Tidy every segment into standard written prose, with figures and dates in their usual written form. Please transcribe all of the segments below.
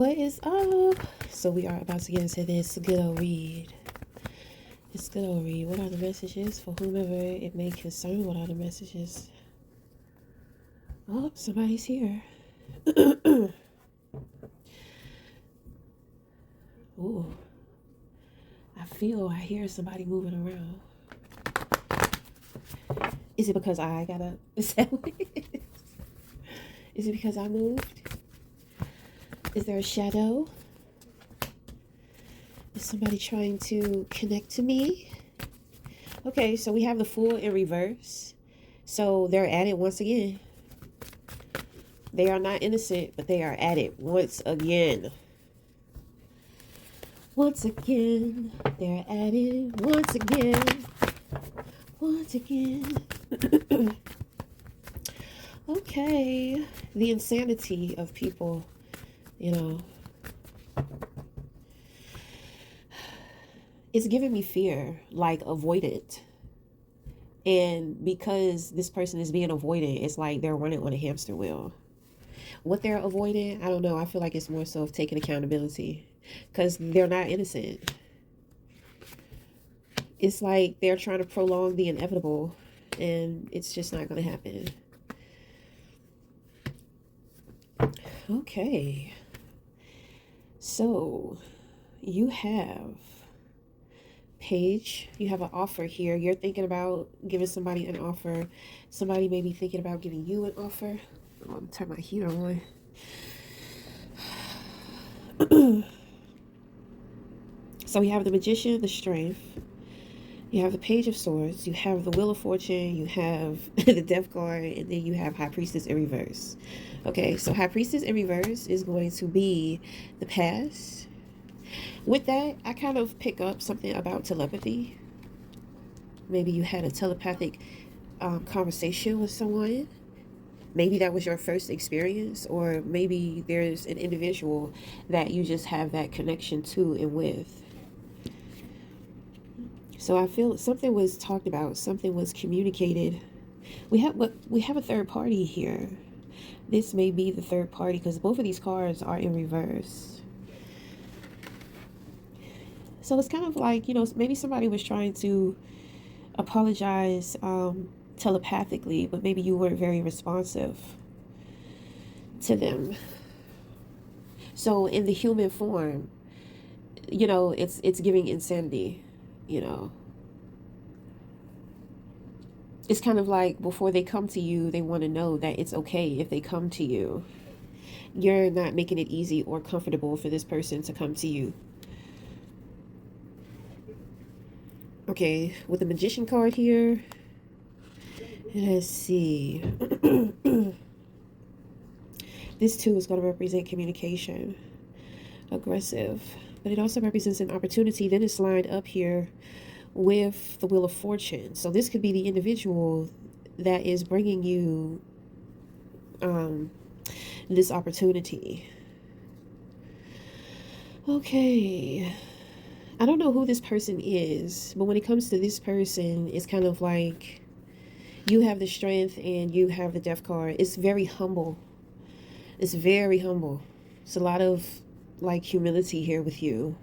What is up? So we are about to get into this good old read. This good old read. What are the messages for whomever it may concern? What are the messages? Oh, somebody's here. Ooh, I hear somebody moving around. Is it because I got up? Is it because I moved? Is there a shadow? Is somebody trying to connect to me? Okay, so we have the Fool in reverse. So they're at it once again. They are not innocent, but they are at it once again. Once again, they're at it once again. Once again. Okay. The insanity of people, you know. It's giving me fear, like avoidant. And because this person is being avoidant, it's like they're running on a hamster wheel. What they're avoiding, I don't know. I feel like it's more so of taking accountability because they're not innocent. It's like they're trying to prolong the inevitable and it's just not going to happen. Okay. So you have Page, you have an offer here. You're thinking about giving somebody an offer. Somebody may be thinking about giving you an offer. Oh, I'm turn my heater on. So we have the Magician, the Strength. You have the Page of Swords. You have the Wheel of Fortune. You have the Death card, and then you have High Priestess in reverse. Okay, so High Priestess in reverse is going to be the past. With that, I kind of pick up something about telepathy. Maybe you had a telepathic conversation with someone. Maybe that was your first experience, or maybe there's an individual that you just have that connection to and with. So I feel something was talked about, something was communicated. We have a third party here. This may be the third party because both of these cards are in reverse. So it's kind of like, maybe somebody was trying to apologize telepathically, but maybe you weren't very responsive to them. So in the human form, it's giving insanity, It's kind of like before they come to you, they want to know that it's okay if they come to you. You're not making it easy or comfortable for this person to come to you. Okay, with the Magician card here, let's see. This too is going to represent communication, aggressive, but it also represents an opportunity. Then it's lined up here with the Wheel of Fortune. So this could be the individual that is bringing you this opportunity. Okay. I don't know who this person is, but when it comes to this person, it's kind of like you have the Strength and you have the Death card. It's very humble. It's very humble. It's a lot of like humility here with you.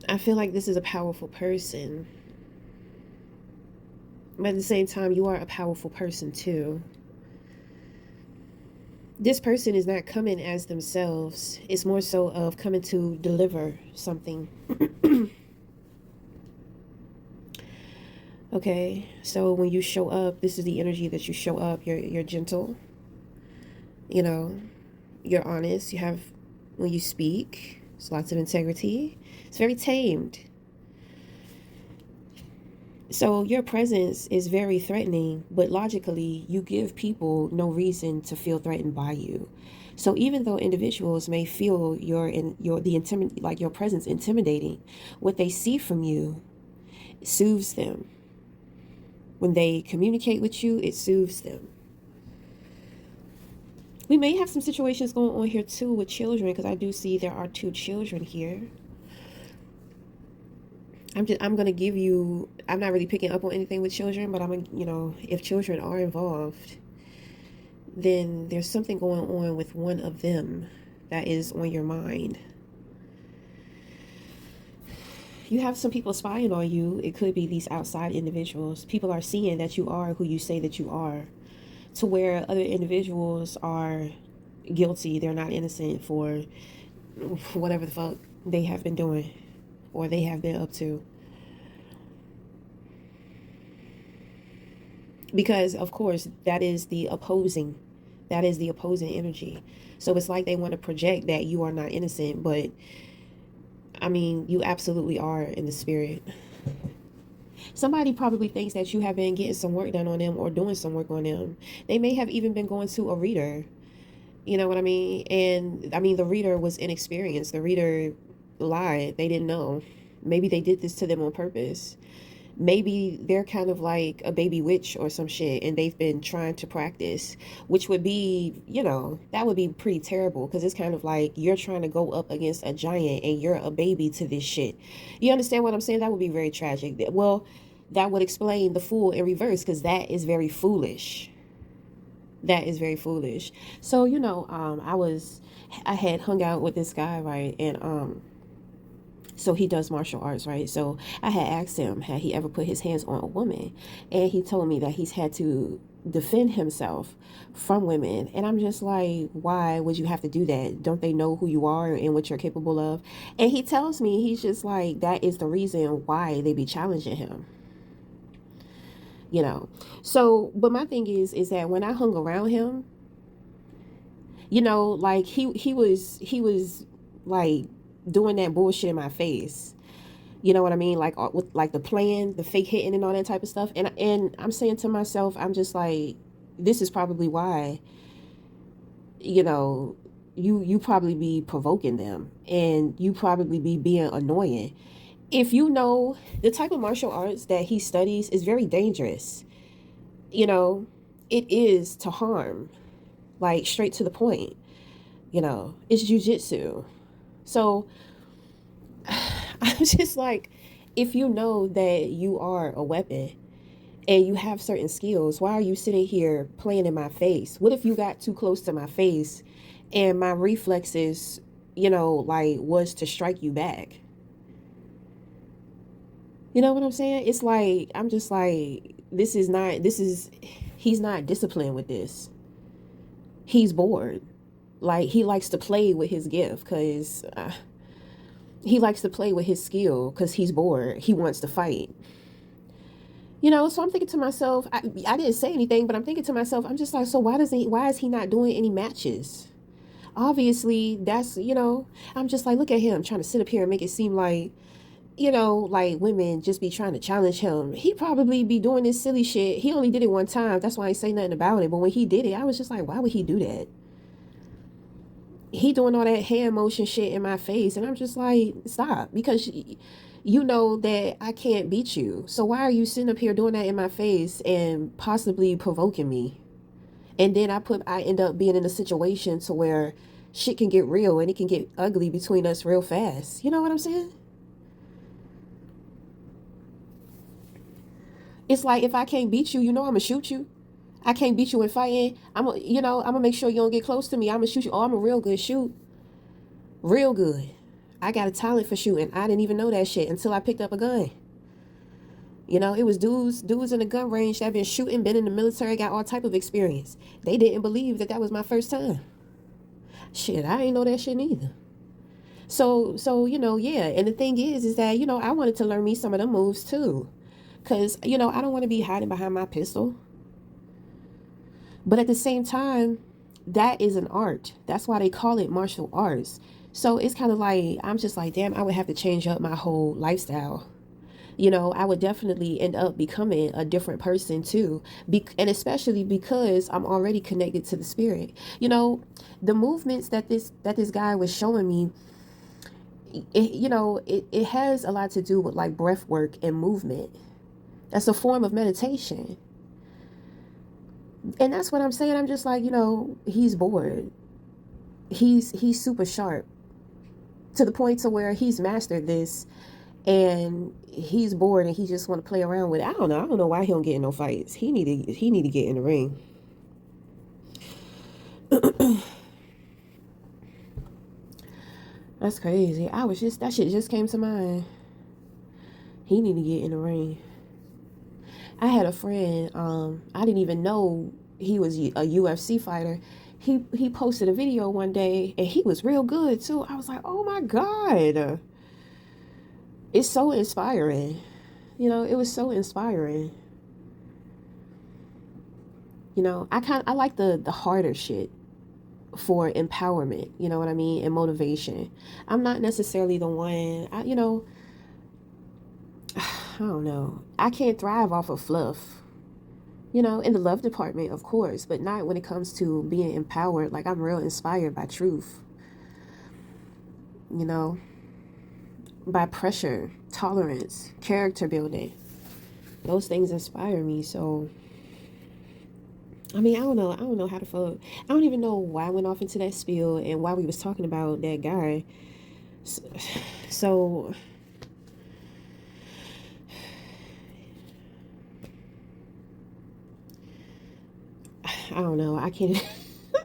I feel like this is a powerful person. But at the same time, you are a powerful person too. This person is not coming as themselves. It's more so of coming to deliver something. Okay, so when you show up, this is the energy that you show up. You're gentle. You're honest. When you speak, there's lots of integrity. It's very tamed. So your presence is very threatening, but logically, you give people no reason to feel threatened by you. So even though individuals may feel your presence intimidating, what they see from you soothes them. When they communicate with you, it soothes them. We may have some situations going on here too with children, because I do see there are 2 children here. I'm gonna give you. I'm not really picking up on anything with children, but if children are involved, then there's something going on with one of them that is on your mind. You have some people spying on you. It could be these outside individuals. People are seeing that you are who you say that you are, to where other individuals are guilty. They're not innocent for whatever the fuck they have been doing or they have been up to. Because, of course, that is the opposing energy. So it's like they want to project that you are not innocent, but I mean, you absolutely are in the spirit. Somebody probably thinks that you have been getting some work done on them or doing some work on them. They may have even been going to a reader. You know what I mean? And I mean, the reader was inexperienced. The reader lied. They didn't know. Maybe they did this to them on purpose. Maybe they're kind of like a baby witch or some shit, and they've been trying to practice, which would be, that would be pretty terrible, because it's kind of like you're trying to go up against a giant and you're a baby to this shit. You understand what I'm saying? That would be very tragic. Well, that would explain the fool in reverse, because that is very foolish. That is very foolish. So, I had hung out with this guy, right? And so he does martial arts, right? So I had asked him, had he ever put his hands on a woman? And he told me that he's had to defend himself from women. And I'm just like, why would you have to do that? Don't they know who you are and what you're capable of? And he tells me, he's just like, that is the reason why they be challenging him. So, but my thing is that when I hung around him, like he was like doing that bullshit in my face. You know what I mean? Like with like the playing, the fake hitting and all that type of stuff. And I'm saying to myself, I'm just like, this is probably why, you probably be provoking them, and you probably be being annoying. If you know the type of martial arts that he studies is very dangerous. It is to harm, like straight to the point. It's jujitsu. So I'm just like, if you know that you are a weapon and you have certain skills, why are you sitting here playing in my face? What if you got too close to my face and my reflexes, like was to strike you back? You know what I'm saying? It's like, I'm just like, he's not disciplined with this. He's bored. Like, he likes to play with his gift because he likes to play with his skill because he's bored. He wants to fight. So I'm thinking to myself, I didn't say anything, but I'm thinking to myself, I'm just like, so why is he not doing any matches? Obviously, that's, I'm just like, look at him trying to sit up here and make it seem like, like women just be trying to challenge him. He probably be doing this silly shit. He only did it one time. That's why I ain't say nothing about it. But when he did it, I was just like, why would he do that? He doing all that hand motion shit in my face, and I'm just like, stop, because you know that I can't beat you. So why are you sitting up here doing that in my face and possibly provoking me? And then I end up being in a situation to where shit can get real and it can get ugly between us real fast. You know what I'm saying? It's like, if I can't beat you, I'm gonna shoot you. I can't beat you in fighting. I'm gonna make sure you don't get close to me. I'm gonna shoot you. Oh, I'm a real good shoot. Real good. I got a talent for shooting. I didn't even know that shit until I picked up a gun. It was dudes in the gun range that been shooting, been in the military, got all type of experience. They didn't believe that was my first time. Shit, I ain't know that shit neither. So yeah. And the thing is that, I wanted to learn me some of them moves too. Because, I don't want to be hiding behind my pistol. But at the same time, that is an art. That's why they call it martial arts. So it's kind of like, I'm just like, damn, I would have to change up my whole lifestyle. I would definitely end up becoming a different person too. And especially because I'm already connected to the spirit. The movements that this guy was showing me, it has a lot to do with like breath work and movement. That's a form of meditation. And that's what I'm saying. I'm just like, he's bored. He's super sharp to the point to where he's mastered this. and he's bored and he just want to play around with it. I don't know why he don't get in no fights. He need to get in the ring. That's crazy. That shit just came to mind. He need to get in the ring. I had a friend, I didn't even know he was a UFC fighter. He posted a video one day and he was real good too. I was like, oh my God. It's so inspiring. It was so inspiring. I like the harder shit for empowerment, you know what I mean, and motivation. I'm not necessarily the one, I don't know. I can't thrive off of fluff. In the love department, of course, but not when it comes to being empowered. Like, I'm real inspired by truth, you know, by pressure, tolerance, character building. Those things inspire me. So, I mean, I don't know. I don't know how to fuck. I don't even know why I went off into that spiel and why we was talking about that guy. So I don't know. I can't.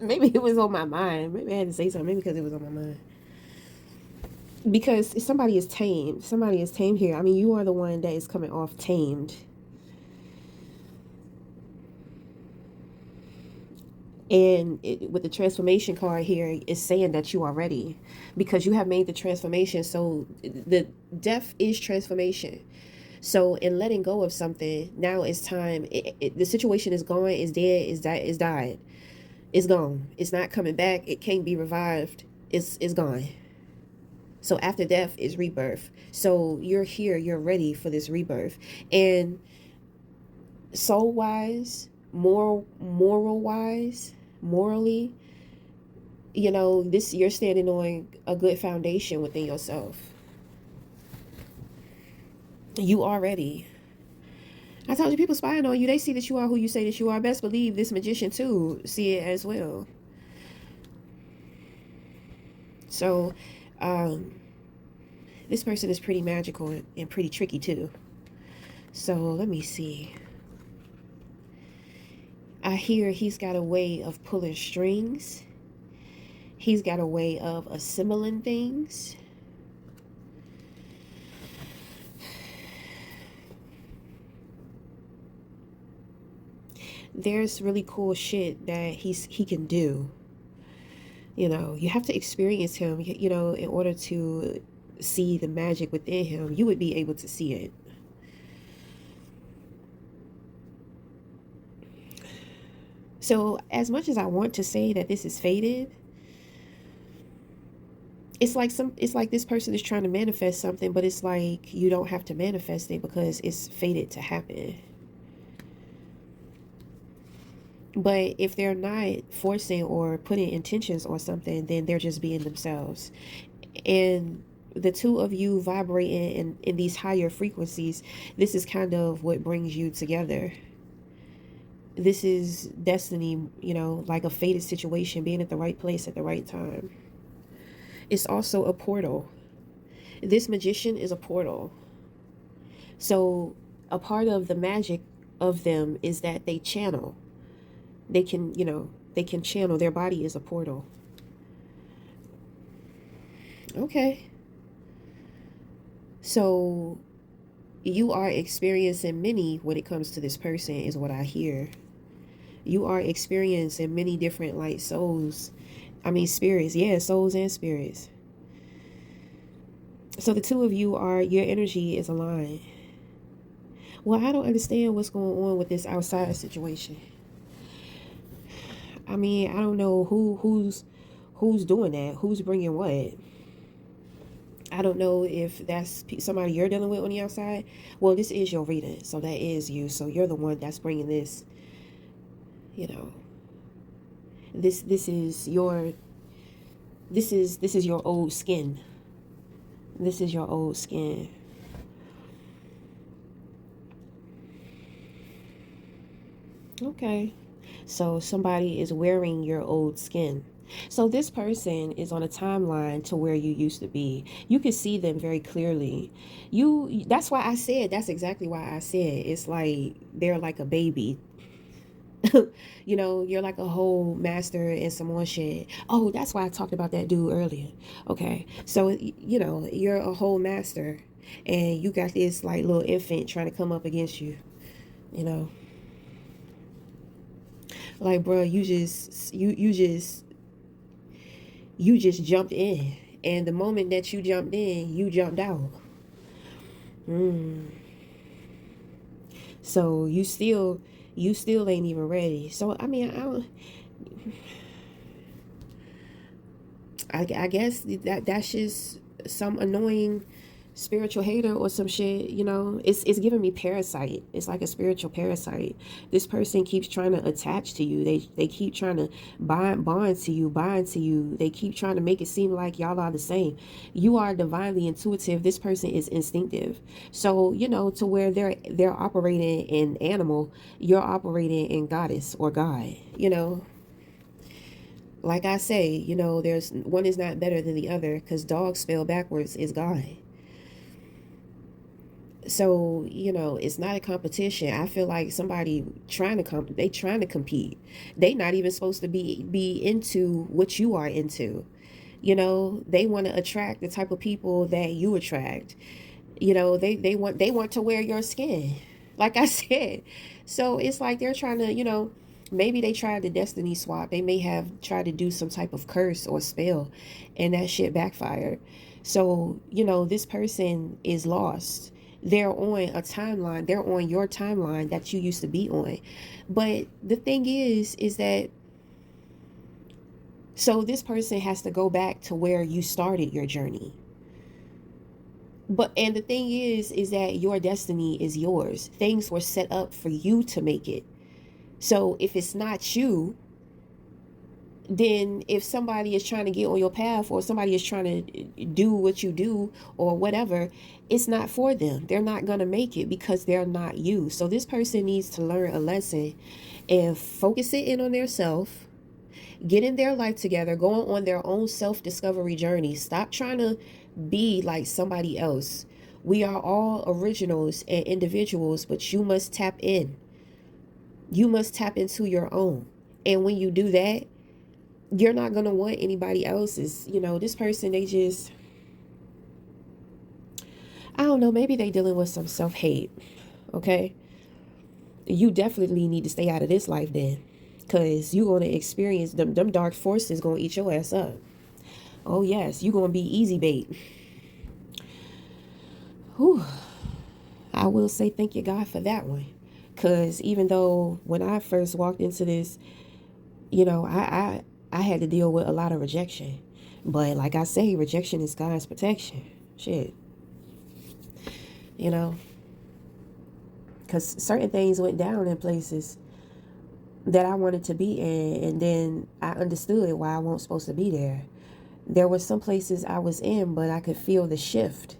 Maybe it was on my mind. Maybe I had to say something. Maybe because it was on my mind. Because somebody is tamed. Somebody is tamed here. I mean, you are the one that is coming off tamed. And with the transformation card here, it's saying that you are ready because you have made the transformation. So the death is transformation. So in letting go of something, now it's time. The situation is gone, is dead, is died. It's gone. It's not coming back. It can't be revived. It's gone. So after death is rebirth. So you're here. You're ready for this rebirth. And soul wise, moral wise, morally, you're standing on a good foundation within yourself. You are ready. I told you, people spying on you. They see that you are who you say that you are. Best believe this magician too see it as well. So this person is pretty magical and pretty tricky too. So let me see. I hear he's got a way of pulling strings. He's got a way of assimilating things. There's really cool shit that he can do. You have to experience him, in order to see the magic within him. You would be able to see it. So as much as I want to say that this is fated, it's like this person is trying to manifest something, but it's like you don't have to manifest it because it's fated to happen. But if they're not forcing or putting intentions on something, then they're just being themselves. And the two of you vibrating in these higher frequencies, this is kind of what brings you together. This is destiny, like a fated situation, being at the right place at the right time. It's also a portal. This magician is a portal. So a part of the magic of them is that they channel. They can channel. Their body is a portal. Okay. So you are experiencing many when it comes to this person, is what I hear. You are experiencing many different light souls. I mean, spirits. Yeah, souls and spirits. So the two of you your energy is aligned. Well, I don't understand what's going on with this outside situation. I mean, I don't know who's doing that. Who's bringing what? I don't know if that's somebody you're dealing with on the outside. Well, this is your reading, so that is you. So you're the one that's bringing this. This is your old skin. This is your old skin. Okay. So somebody is wearing your old skin. So this person is on a timeline to where you used to be. You can see them very clearly. That's why I said, that's exactly why I said it's like they're like a baby. You know, you're like a whole master in some more shit. Oh, that's why I talked about that dude earlier. Okay. So, you know, you're a whole master and you got this like little infant trying to come up against you, you know. Like, bro, you just jumped in. And the moment that you jumped in, you jumped out. So you still ain't even ready. So I mean, I guess that's just some annoying spiritual hater or some shit. You know, it's giving me parasite. It's like a spiritual parasite. This person keeps trying to attach to you. They keep trying to bind to you. They keep trying to make it seem like y'all are the same. You are divinely intuitive. This person is instinctive. So you know, to where they're operating in animal, you're operating in goddess or God. You know, like I say, you know, there's one is not better than the other because dog spelled backwards is God. So you know, it's not a competition. I feel like somebody trying to they trying to compete. They not even supposed to be into what you are into. You know, they want to attract the type of people that you attract. You know, they want to wear your skin, like I said. So it's like they're trying to, you know, maybe they tried the destiny swap. They may have tried to do some type of curse or spell and that shit backfired. So you know, this person is lost. They're on a timeline, they're on your timeline that you used to be on. But the thing is that, so this person has to go back to where you started your journey. But and the thing is that your destiny is yours. Things were set up for you to make it. So if it's not you, then if somebody is trying to get on your path or somebody is trying to do what you do or whatever, it's not for them. They're not going to make it because they're not you. So this person needs to learn a lesson and focus it in on their self, getting their life together, going on their own self-discovery journey. Stop trying to be like somebody else. We are all originals and individuals, but you must tap in. You must tap into your own. And when you do that, you're not going to want anybody else's. You know, this person, they just, I don't know, maybe they dealing with some self-hate. Okay? You definitely need to stay out of this life then. Because you're going to experience them dark forces going to eat your ass up. Oh, yes. You're going to be easy bait. Whew. I will say thank you, God, for that one. Because even though when I first walked into this, you know, I had to deal with a lot of rejection. But like I say, rejection is God's protection. Shit. You know, because certain things went down in places that I wanted to be in, and then I understood why I wasn't supposed to be there. There were some places I was in, but I could feel the shift,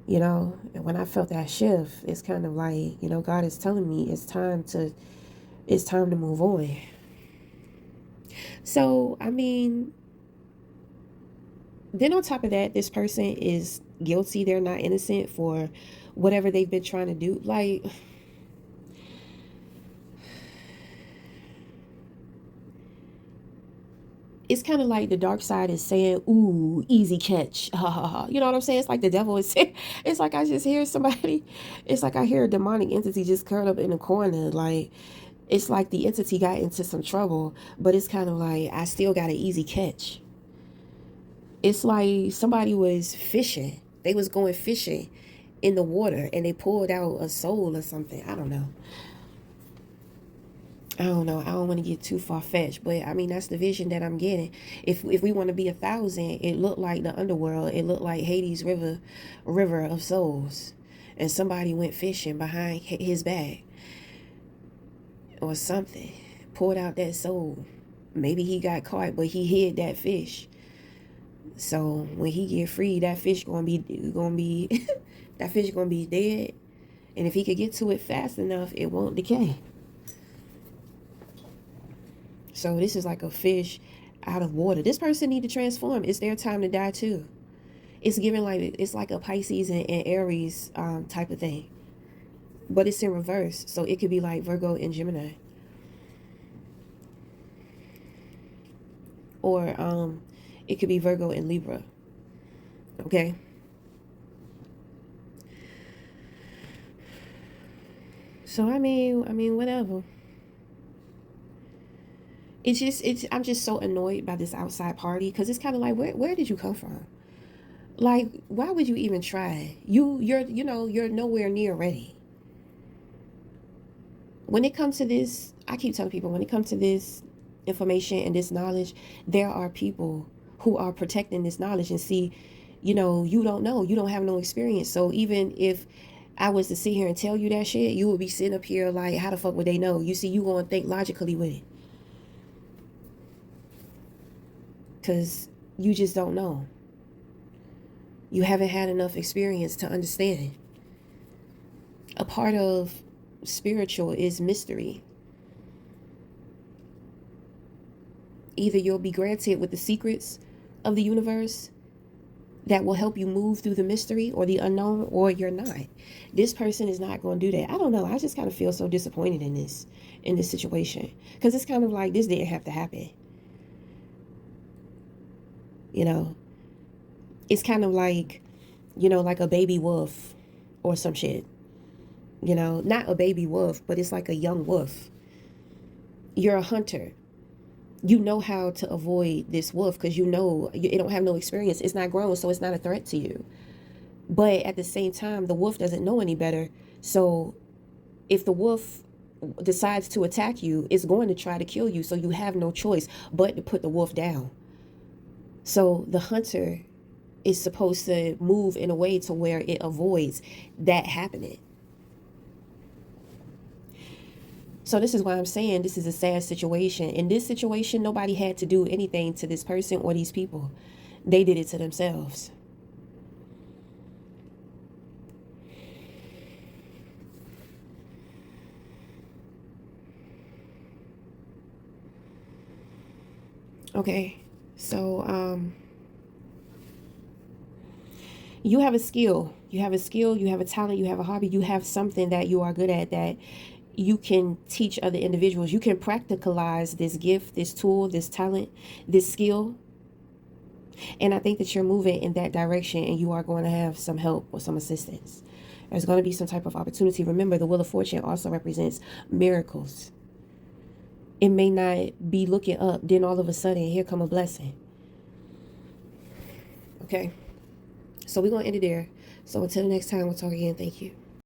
you know. And when I felt that shift, it's kind of like, you know, God is telling me it's time to move on. So I mean, then on top of that, this person is guilty. They're not innocent for whatever they've been trying to do. Like, it's kind of like the dark side is saying, ooh, easy catch. You know what I'm saying? It's like the devil is saying, it's like I just hear somebody, it's like I hear a demonic entity just curled up in a corner. Like, it's like the entity got into some trouble, but it's kind of like, I still got an easy catch. It's like somebody was fishing. They was going fishing in the water and they pulled out a soul or something. I don't know. I don't want to get too far fetched, but I mean that's the vision that I'm getting. If we want to be 1,000, it looked like the underworld. It looked like Hades river of souls, and somebody went fishing behind his back or something, pulled out that soul. Maybe he got caught, but he hid that fish. So when he get free, that fish gonna be that fish gonna be dead, and if he could get to it fast enough, it won't decay. So this is like a fish out of water. This person need to transform. It's their time to die too. It's given like, it's like a Pisces and Aries type of thing. But it's in reverse. So it could be like Virgo and Gemini. Or it could be Virgo and Libra. Okay. So I mean, whatever. I'm just so annoyed by this outside party, because it's kind of like, where did you come from? Like, why would you even try? You're nowhere near ready. When it comes to this, I keep telling people, when it comes to this information and this knowledge, there are people who are protecting this knowledge. And see, you don't know, you don't have no experience. So even if I was to sit here and tell you that shit, you would be sitting up here like, how the fuck would they know? You see, you gonna think logically with it, because you just don't know. You haven't had enough experience to understand. A part of spiritual is mystery. Either you'll be granted with the secrets of the universe that will help you move through the mystery or the unknown, or you're not. This person is not going to do that. I don't know. I just kind of feel so disappointed in this situation, because it's kind of like, this didn't have to happen. It's kind of like, like a baby wolf or some shit. Not a baby wolf, but it's like a young wolf. You're a hunter. You know how to avoid this wolf, because you don't have no experience. It's not grown, so it's not a threat to you. But at the same time, the wolf doesn't know any better. So if the wolf decides to attack you, it's going to try to kill you. So you have no choice but to put the wolf down. So the hunter is supposed to move in a way to where it avoids that happening. So this is why I'm saying this is a sad situation. In this situation, nobody had to do anything to this person or these people. They did it to themselves. Okay, so you have a skill. You have a skill, you have a talent, you have a hobby, you have something that you are good at that you can teach other individuals. You can practicalize this gift, this tool, this talent, this skill. And I think that you're moving in that direction, and you are going to have some help or some assistance. There's going to be some type of opportunity. Remember, the Wheel of Fortune also represents miracles. It may not be looking up, then all of a sudden, here come a blessing. Okay? So we're going to end it there. So until next time, we'll talk again. Thank you.